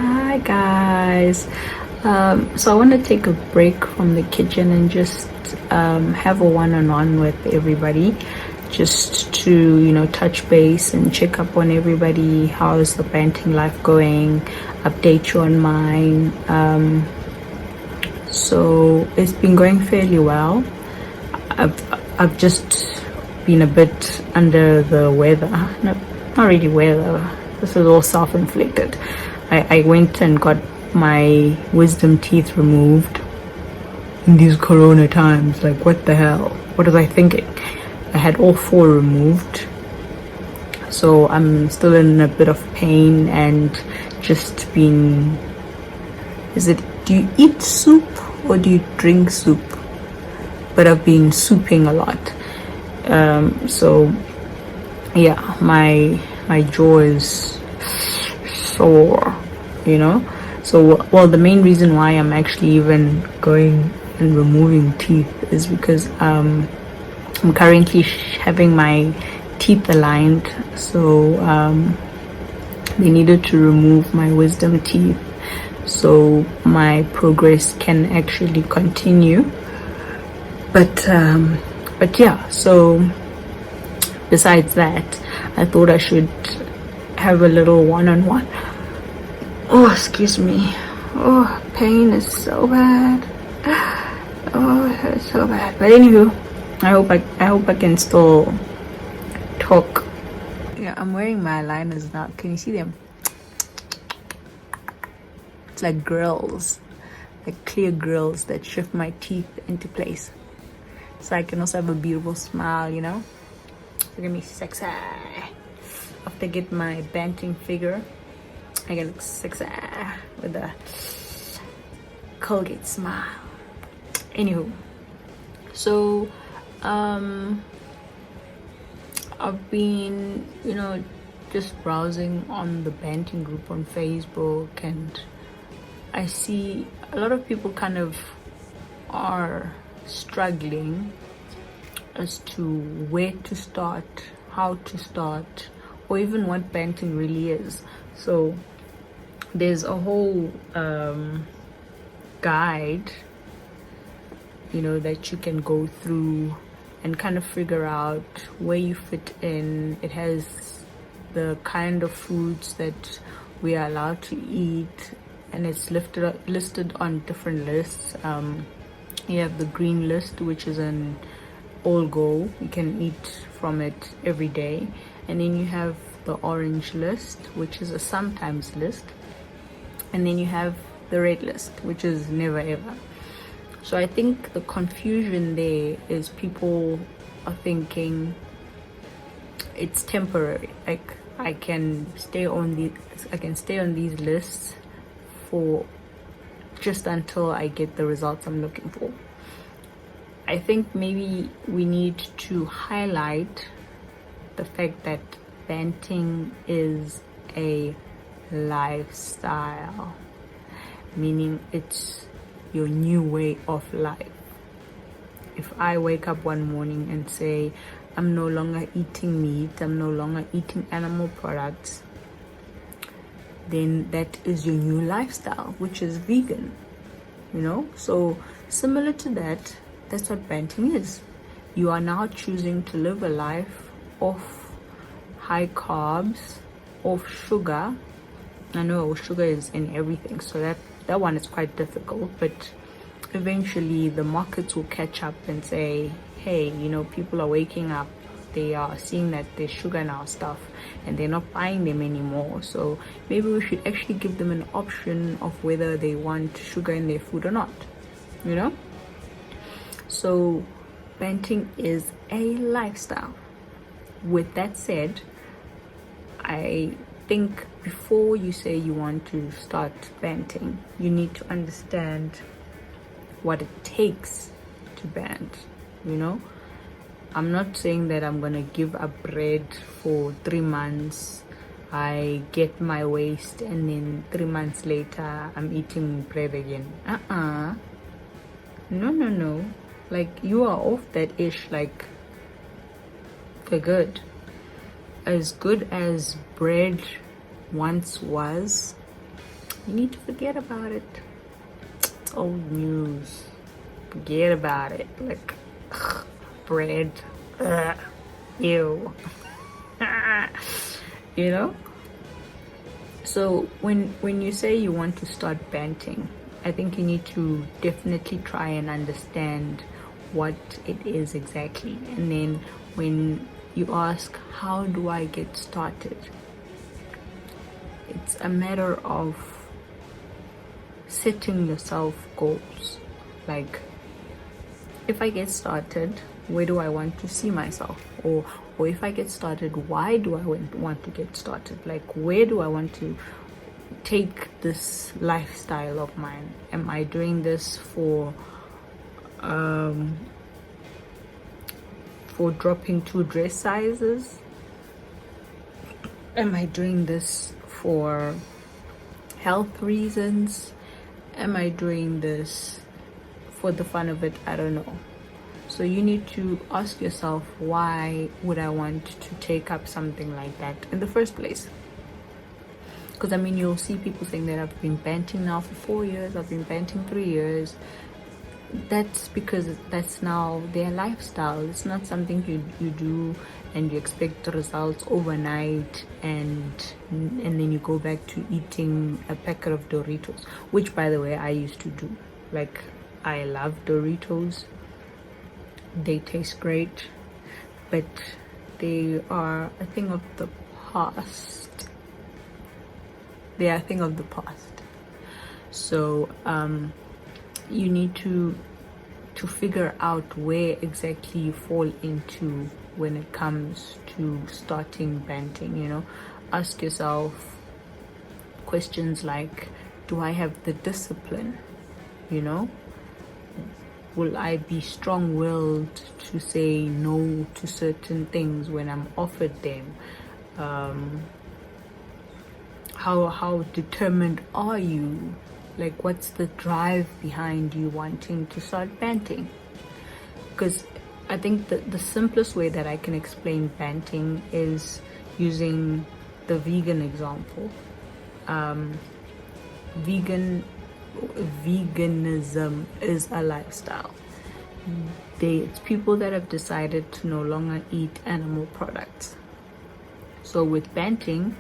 Hi guys. So I want to take a break from the kitchen and just have a one-on-one with everybody, just to touch base and check up on everybody. How's the Banting life going? Update you on mine. So it's been going fairly well. I've just been a bit under the weather. No, not really weather. This is all self-inflicted. I went and got my wisdom teeth removed in these corona times. Like, what the hell? What was I thinking? I had all four removed. So I'm still in a bit of pain and just been... do you eat soup or do you drink soup? But I've been souping a lot. So yeah, my jaw is sore, So, well, the main reason why I'm actually even going and removing teeth is because I'm currently having my teeth aligned. So they needed to remove my wisdom teeth so my progress can actually continue. But yeah, so besides that, I thought I should have a little one-on-one. Oh, excuse me. Oh, pain is so bad. Oh, it hurts so bad. But anywho, I hope I can still talk. Yeah, I'm wearing my aligners now. Can you see them? It's like grills, like clear grills that shift my teeth into place, so I can also have a beautiful smile. Look at me, sexy. After I get my Banting figure, I can look sexy with a Colgate smile. Anywho, so I've been just browsing on the Banting group on Facebook, and I see a lot of people kind of are struggling as to where to start, how to start, or even what Banting really is. So there's a whole guide that you can go through and kind of figure out where you fit in. It has the kind of foods that we are allowed to eat, and it's listed on different lists. You have the green list, which is an all go, you can eat from it every day. And then you have the orange list, which is a sometimes list. And then you have the red list, which is never ever. So I think the confusion there is people are thinking it's temporary. Like, I can stay on these lists for just until I get the results I'm looking for. I think maybe we need to highlight the fact that Banting is a lifestyle, meaning it's your new way of life. If I wake up one morning and say, I'm no longer eating meat, I'm no longer eating animal products, then that is your new lifestyle, which is vegan, So similar to that, that's what Banting is. You are now choosing to live a life off high carbs, off sugar. I know sugar is in everything, so that one is quite difficult, but eventually the markets will catch up and say, hey, people are waking up, they are seeing that there's sugar in our stuff and they're not buying them anymore. So maybe we should actually give them an option of whether they want sugar in their food or not, So Banting is a lifestyle. With that said, I think before you say you want to start Banting, you need to understand what it takes to bant. I'm not saying that I'm gonna give up bread for 3 months, I get my waist, and then 3 months later I'm eating bread again. No. Like, you are off that ish, like, for good. As good as bread once was, You need to forget about it. It's old news. Forget about it. Like, ugh, bread. Ugh, ew. You know? So when you say you want to start banting, I think you need to definitely try and understand what it is exactly. And then when you ask, how do I get started? It's a matter of setting yourself goals. Like, if I get started, where do I want to see myself? Or if I get started, why do I want to get started? Like, where do I want to take this lifestyle of mine? Am I doing this for dropping 2 dress sizes? Am I doing this for health reasons? Am I doing this for the fun of it? I don't know. So you need to ask yourself, why would I want to take up something like that in the first place? Because I mean, you'll see people saying that I've been banting now for 4 years, I've been banting 3 years. That's because that's now their lifestyle. It's not something you do and you expect the results overnight, and then you go back to eating a packet of Doritos, which, by the way, I used to do. Like, I love Doritos. They taste great, but they are a thing of the past. They are a thing of the past. So you need to figure out where exactly you fall into when it comes to starting banting. You know, ask yourself questions like, do I have the discipline? You know, will I be strong-willed to say no to certain things when I'm offered them? How determined are you? Like, what's the drive behind you wanting to start banting? Because I think the simplest way that I can explain banting is using the vegan example. Veganism is a lifestyle. It's people that have decided to no longer eat animal products. So with banting,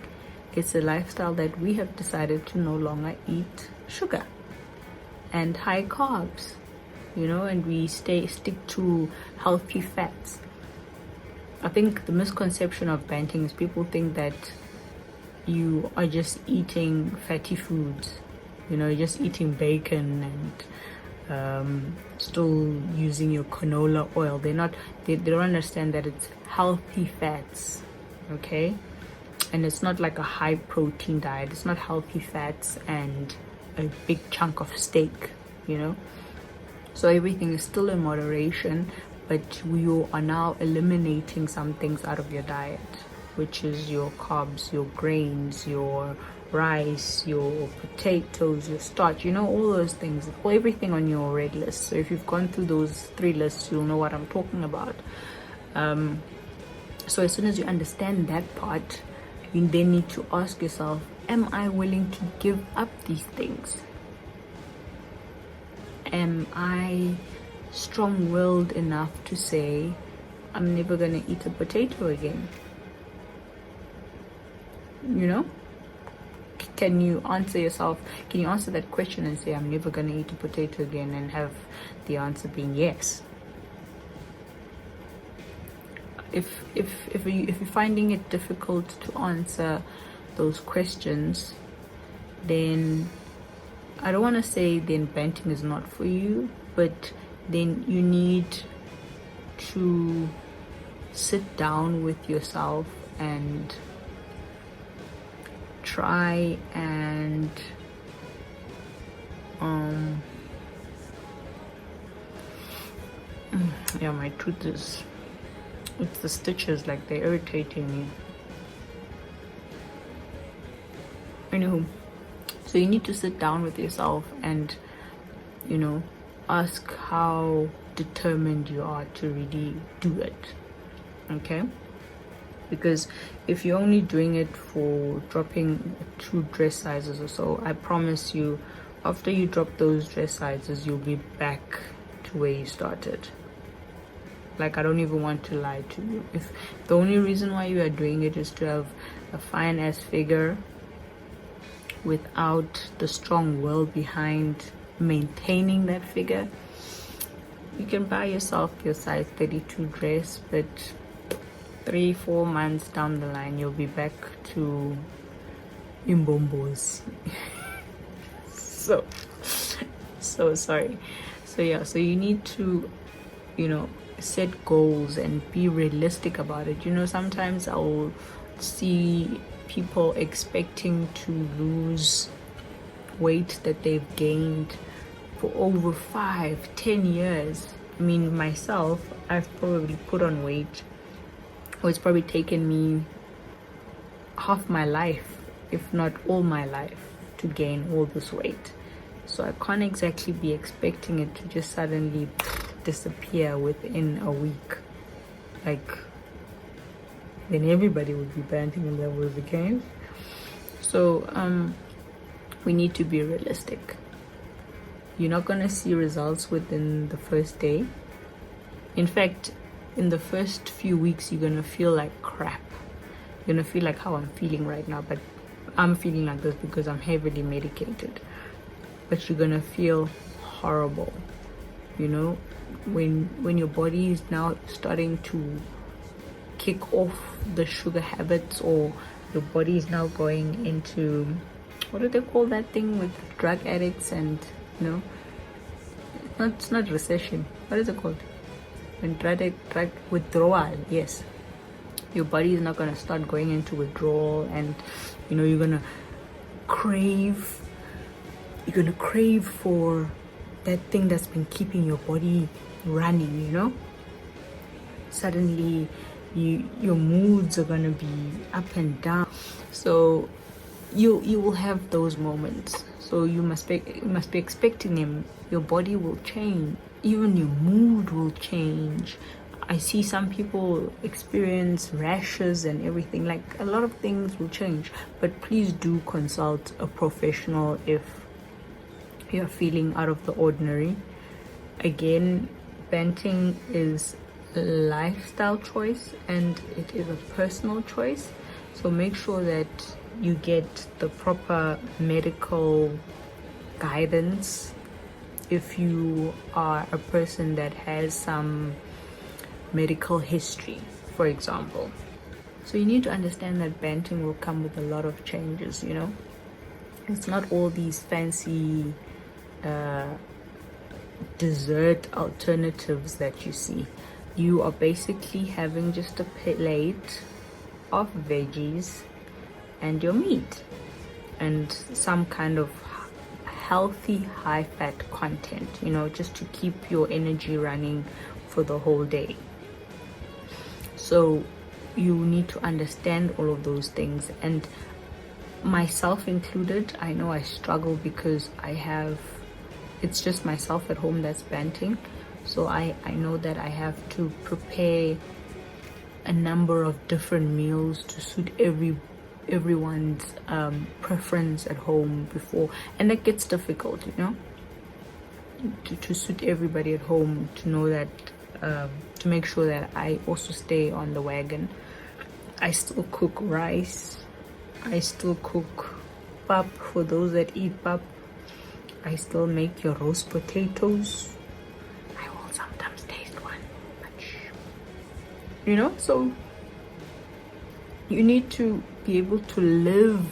it's a lifestyle that we have decided to no longer eat sugar and high carbs, you know, and we stick to healthy fats. I think the misconception of banting is people think that you are just eating fatty foods, you know, you're just eating bacon and still using your canola oil. They don't understand that it's healthy fats, okay? And it's not like a high protein diet. It's not healthy fats and a big chunk of steak, you know. So everything is still in moderation, but you are now eliminating some things out of your diet, which is your carbs, your grains, your rice, your potatoes, your starch, you know, all those things, everything on your red list. So if you've gone through those 3 lists, you'll know what I'm talking about. So as soon as you understand that part, you then need to ask yourself, am I willing to give up these things? Am I strong-willed enough to say, I'm never going to eat a potato again? You know? Can you answer that question and say, I'm never going to eat a potato again, and have the answer being yes? If you're finding it difficult to answer those questions, then I don't want to say then banting is not for you, but then you need to sit down with yourself and try and yeah, my tooth is, it's the stitches, like they're irritating me. Anywho, so you need to sit down with yourself and, you know, ask how determined you are to really do it. Okay? because if you're only doing it for dropping 2 dress sizes or so, I promise you, after you drop those dress sizes, you'll be back to where you started. Like, I don't even want to lie to you. If the only reason why you are doing it is to have a fine ass figure without the strong will behind maintaining that figure, you can buy yourself your size 32 dress, but 3-4 months down the line you'll be back to imbombos. so sorry. So yeah, so you need to, set goals and be realistic about it. Sometimes I'll see people expecting to lose weight that they've gained for over 5-10 years. I mean, myself, I've probably put on weight, or it's probably taken me half my life, if not all my life, to gain all this weight. So I can't exactly be expecting it to just suddenly disappear within a week. Like, then everybody would be banting and that was the case. So we need to be realistic. You're not gonna see results within the first day. In fact, in the first few weeks you're gonna feel like crap. You're gonna feel like how I'm feeling right now, but I'm feeling like this because I'm heavily medicated. But you're gonna feel horrible, when your body is now starting to kick off the sugar habits, or your body is now going into, what do they call that thing with drug addicts and it's not recession, what is it called, when drug withdrawal. Yes, your body is not going to start going into withdrawal, and you're going to crave for that thing that's been keeping your body running. Suddenly your moods are going to be up and down, so you will have those moments. So you must be expecting them. Your body will change, even your mood will change. I see some people experience rashes and everything. Like, a lot of things will change, but please do consult a professional if you're feeling out of the ordinary. Again, Banting is a lifestyle choice and it is a personal choice, so make sure that you get the proper medical guidance if you are a person that has some medical history, for example. So you need to understand that Banting will come with a lot of changes. It's not all these fancy dessert alternatives that you see. You are basically having just a plate of veggies and your meat and some kind of healthy high fat content, just to keep your energy running for the whole day. So you need to understand all of those things, and myself included. I know I struggle because it's just myself at home that's Banting, so I know that I have to prepare a number of different meals to suit everyone's preference at home before, and that gets difficult, to suit everybody at home, to know that to make sure that I also stay on the wagon. I still cook rice, I still cook pap for those that eat pap, I still make your roast potatoes. I will sometimes taste one, but so you need to be able to live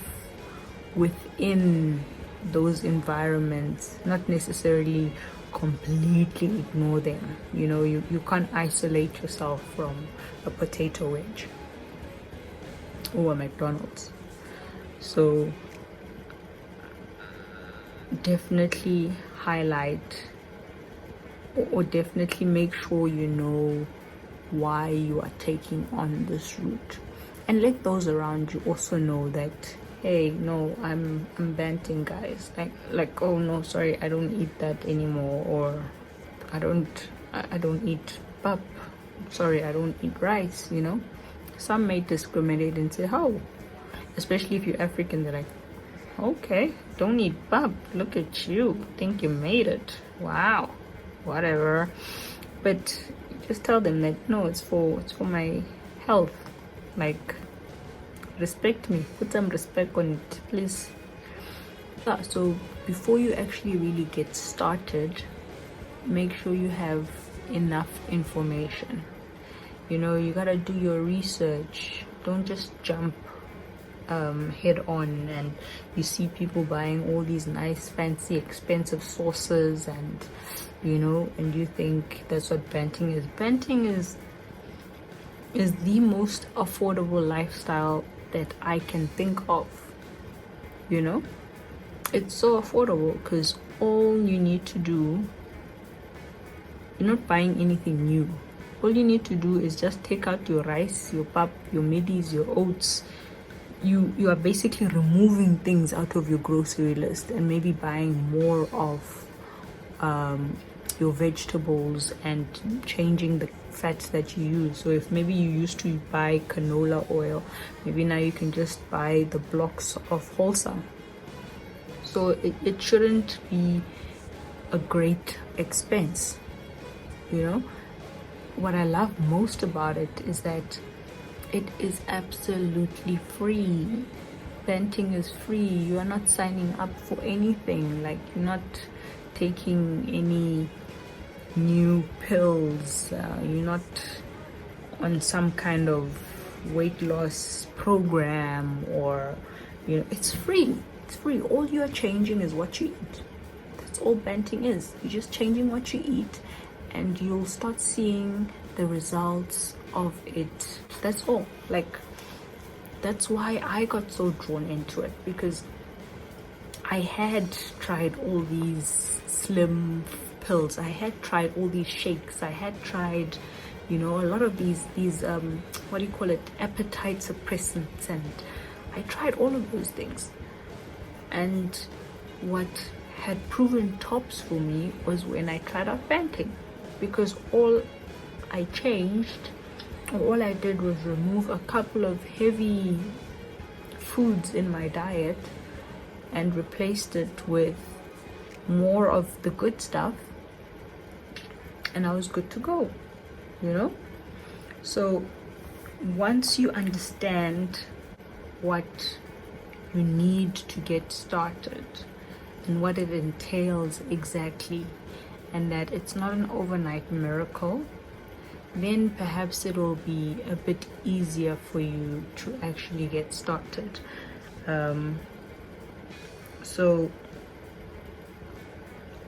within those environments, not necessarily completely ignore them. You can't isolate yourself from a potato wedge or a McDonald's. So definitely highlight or definitely make sure you know why you are taking on this route, and let those around you also know that, hey, no, I'm Banting, guys. Like, oh no, sorry, I don't eat that anymore, or I don't eat pap, sorry, I don't eat rice. some may discriminate and say, oh, especially if you're African, they're like, okay, don't eat pap, look at you, think you made it, wow, whatever. But just tell them that no, it's for my health. Like, respect me, put some respect on it, please. Yeah, so before you actually really get started, make sure you have enough information. You know, you gotta do your research. Don't just jump head on, and you see people buying all these nice, fancy, expensive sauces, and you know, and you think that's what Banting is. Banting is the most affordable lifestyle that I can think of. You know, it's so affordable because all you need to do, you're not buying anything new. All you need to do is just take out your rice, your pap, your middies, your oats. You are basically removing things out of your grocery list and maybe buying more of your vegetables and changing the fats that you use. So if maybe you used to buy canola oil, maybe now you can just buy the blocks of wholesome. So it shouldn't be a great expense, you know. What I love most about it is that it is absolutely free. Banting is free. You are not signing up for anything. Like, you're not taking any new pills. You're not on some kind of weight loss program, or, you know, it's free. It's free. All you are changing is what you eat. That's all Banting is. You're just changing what you eat, and you'll start seeing the results of it. That's all. Like, that's why I got so drawn into it, because I had tried all these slim pills, I had tried all these shakes, I had tried, you know, a lot of these what do you call it, appetite suppressants, and I tried all of those things. And what had proven tops for me was when I tried out Banting, because all I changed, all I did was remove a couple of heavy foods in my diet and replaced it with more of the good stuff, and I was good to go, you know. So once you understand what you need to get started and what it entails exactly, and that it's not an overnight miracle, then perhaps it'll be a bit easier for you to actually get started. So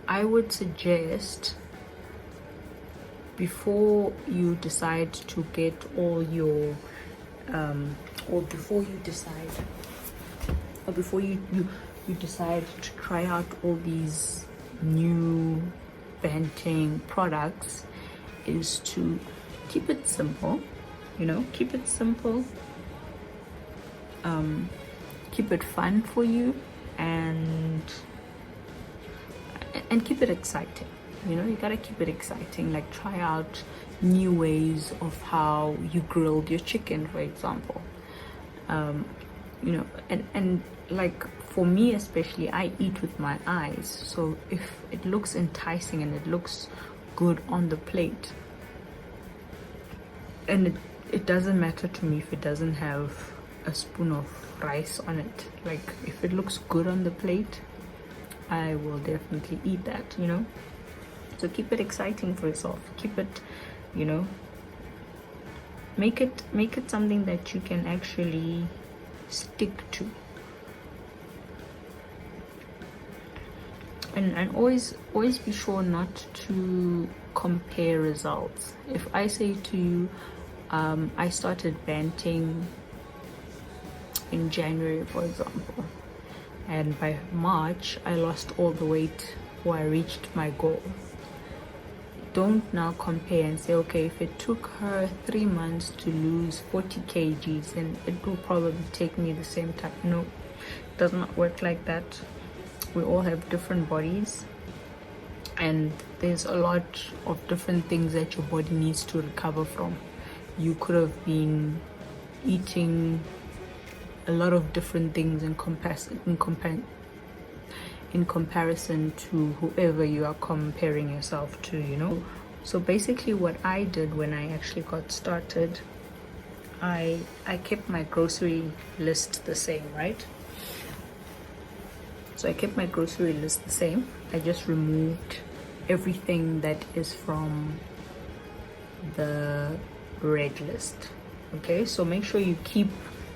I would suggest, before you decide to get all your before you decide to try out all these new Banting products, is to keep it simple. You know, keep it simple, keep it fun for you, and keep it exciting. You know, you gotta keep it exciting. Like, try out new ways of how you grilled your chicken, for example. You know, and like, for me especially, I eat with my eyes. So if it looks enticing and it looks good on the plate, and it doesn't matter to me if it doesn't have a spoon of rice on it. Like, if it looks good on the plate, I will definitely eat that, you know. So keep it exciting for yourself. Keep it, you know, make it something that you can actually stick to. And always be sure not to compare results. If I say to you, I started Banting in January, for example, and by March I lost all the weight, or I reached my goal. Don't now compare and say, okay, if it took her 3 months to lose 40 kgs, then it will probably take me the same time. No, it does not work like that. We all have different bodies, and there's a lot of different things that your body needs to recover from. You could have been eating a lot of different things in comparison to whoever you are comparing yourself to, you know. So basically what I did when I actually got started, I kept my grocery list the same, right? So I kept my grocery list the same. I just removed everything that is from the red list. Okay, so make sure you keep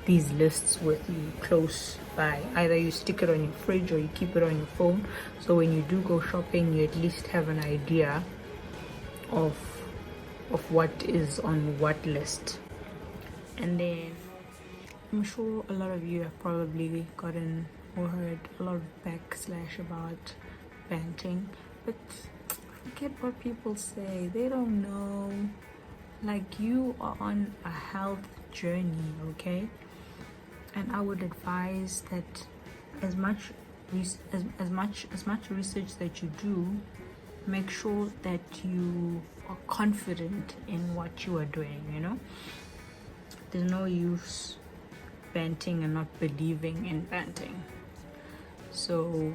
these lists with you close by. Either you stick it on your fridge or you keep it on your phone, so when you do go shopping, you at least have an idea of what is on what list. And then I'm sure a lot of you have probably gotten or heard a lot of backslash about Banting, but forget what people say. They don't know. Like, you are on a health journey, okay? And I would advise that as much research that you do, make sure that you are confident in what you are doing, you know. There's no use Banting and not believing in Banting. So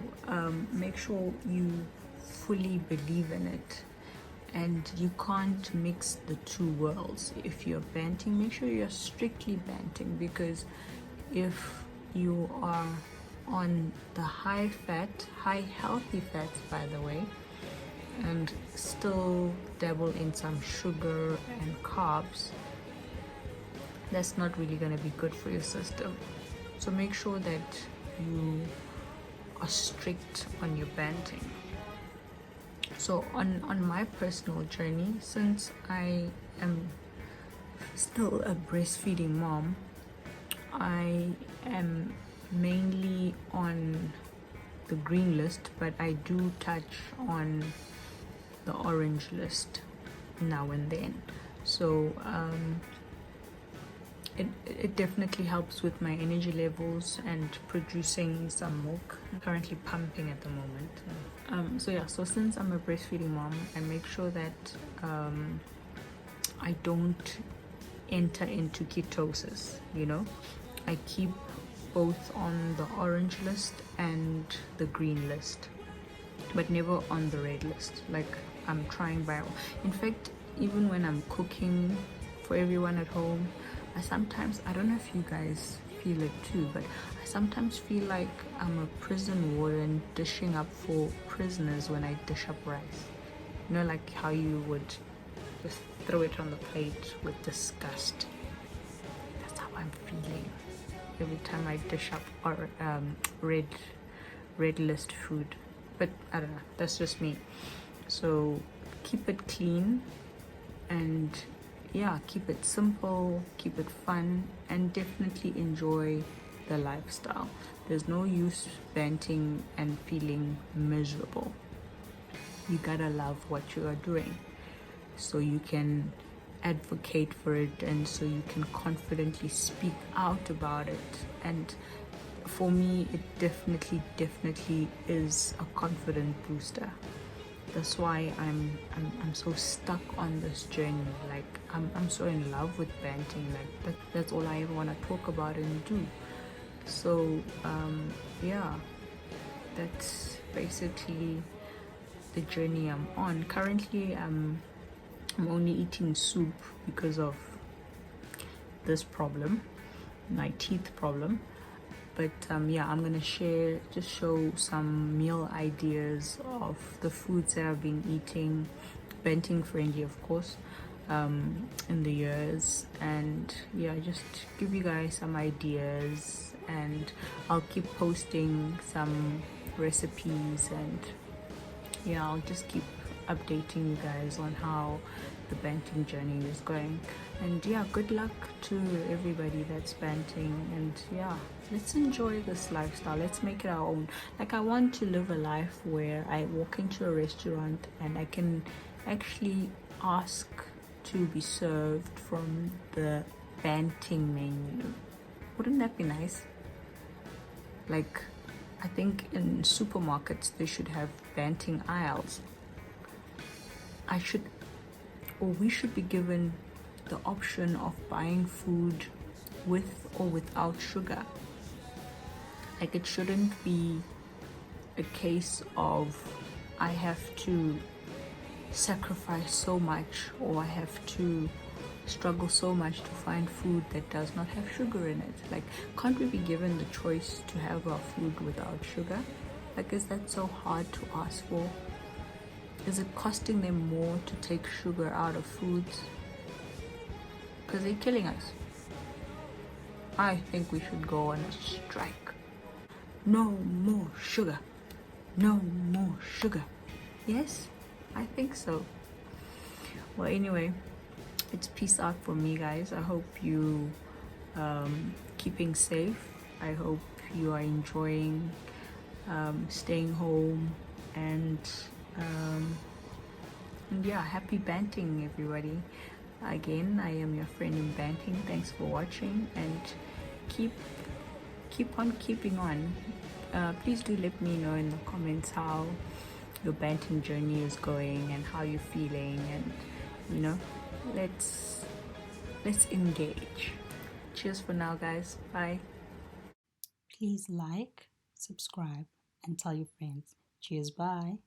make sure you fully believe in it, and you can't mix the two worlds. If you're Banting, make sure you're strictly Banting, because if you are on the high healthy fats, by the way, and still dabble in some sugar and carbs, that's not really going to be good for your system. So make sure that you are strict on your Banting. So on my personal journey, since I am still a breastfeeding mom, I am mainly on the green list, but I do touch on the orange list now and then. So it definitely helps with my energy levels and producing some milk. I'm currently pumping at the moment. So since I'm a breastfeeding mom, I make sure that I don't enter into ketosis, you know. I keep both on the orange list and the green list, but never on the red list. Like, I'm trying by, in fact, even when I'm cooking for everyone at home, I don't know if you guys feel it too, but I sometimes feel like I'm a prison warden dishing up for prisoners when I dish up rice. You know, like how you would just throw it on the plate with disgust. That's how I'm feeling every time I dish up or red list food. But I don't know, that's just me. So keep it clean, and yeah, keep it simple, keep it fun, and definitely enjoy the lifestyle. There's no use Banting and feeling miserable. You gotta love what you are doing, so you can advocate for it, and so you can confidently speak out about it. And for me, it definitely is a confident booster. That's why I'm so stuck on this journey. Like, I'm so in love with Banting. Like, that's all I ever want to talk about and do. So yeah, that's basically the journey I'm on. Currently, I'm only eating soup because of this problem, my teeth problem. But yeah, I'm gonna show some meal ideas of the foods that I've been eating, Banting friendly, of course, in the years. And yeah, just give you guys some ideas, and I'll keep posting some recipes, and yeah, I'll just keep updating you guys on how the Banting journey is going. And yeah, good luck to everybody that's Banting, and yeah, let's enjoy this lifestyle. Let's make it our own. Like, I want to live a life where I walk into a restaurant and I can actually ask to be served from the Banting menu. Wouldn't that be nice? Like, I think in supermarkets they should have Banting aisles. We should be given the option of buying food with or without sugar. Like, it shouldn't be a case of I have to sacrifice so much, or I have to struggle so much to find food that does not have sugar in it. Like, can't we be given the choice to have our food without sugar? Like, is that so hard to ask for? Is it costing them more to take sugar out of foods? Because they're killing us. I think we should go on a strike. No more sugar. No more sugar. Yes, I think so. Well, anyway, it's peace out for me, guys. I hope you keeping safe. I hope you are enjoying staying home, and yeah, happy Banting, everybody. Again, I am your friend in Banting. Thanks for watching, and keep on keeping on. Please do let me know in the comments how your Banting journey is going and how you're feeling, and let's engage. Cheers for now, guys. Bye. Please like, subscribe, and tell your friends. Cheers, bye.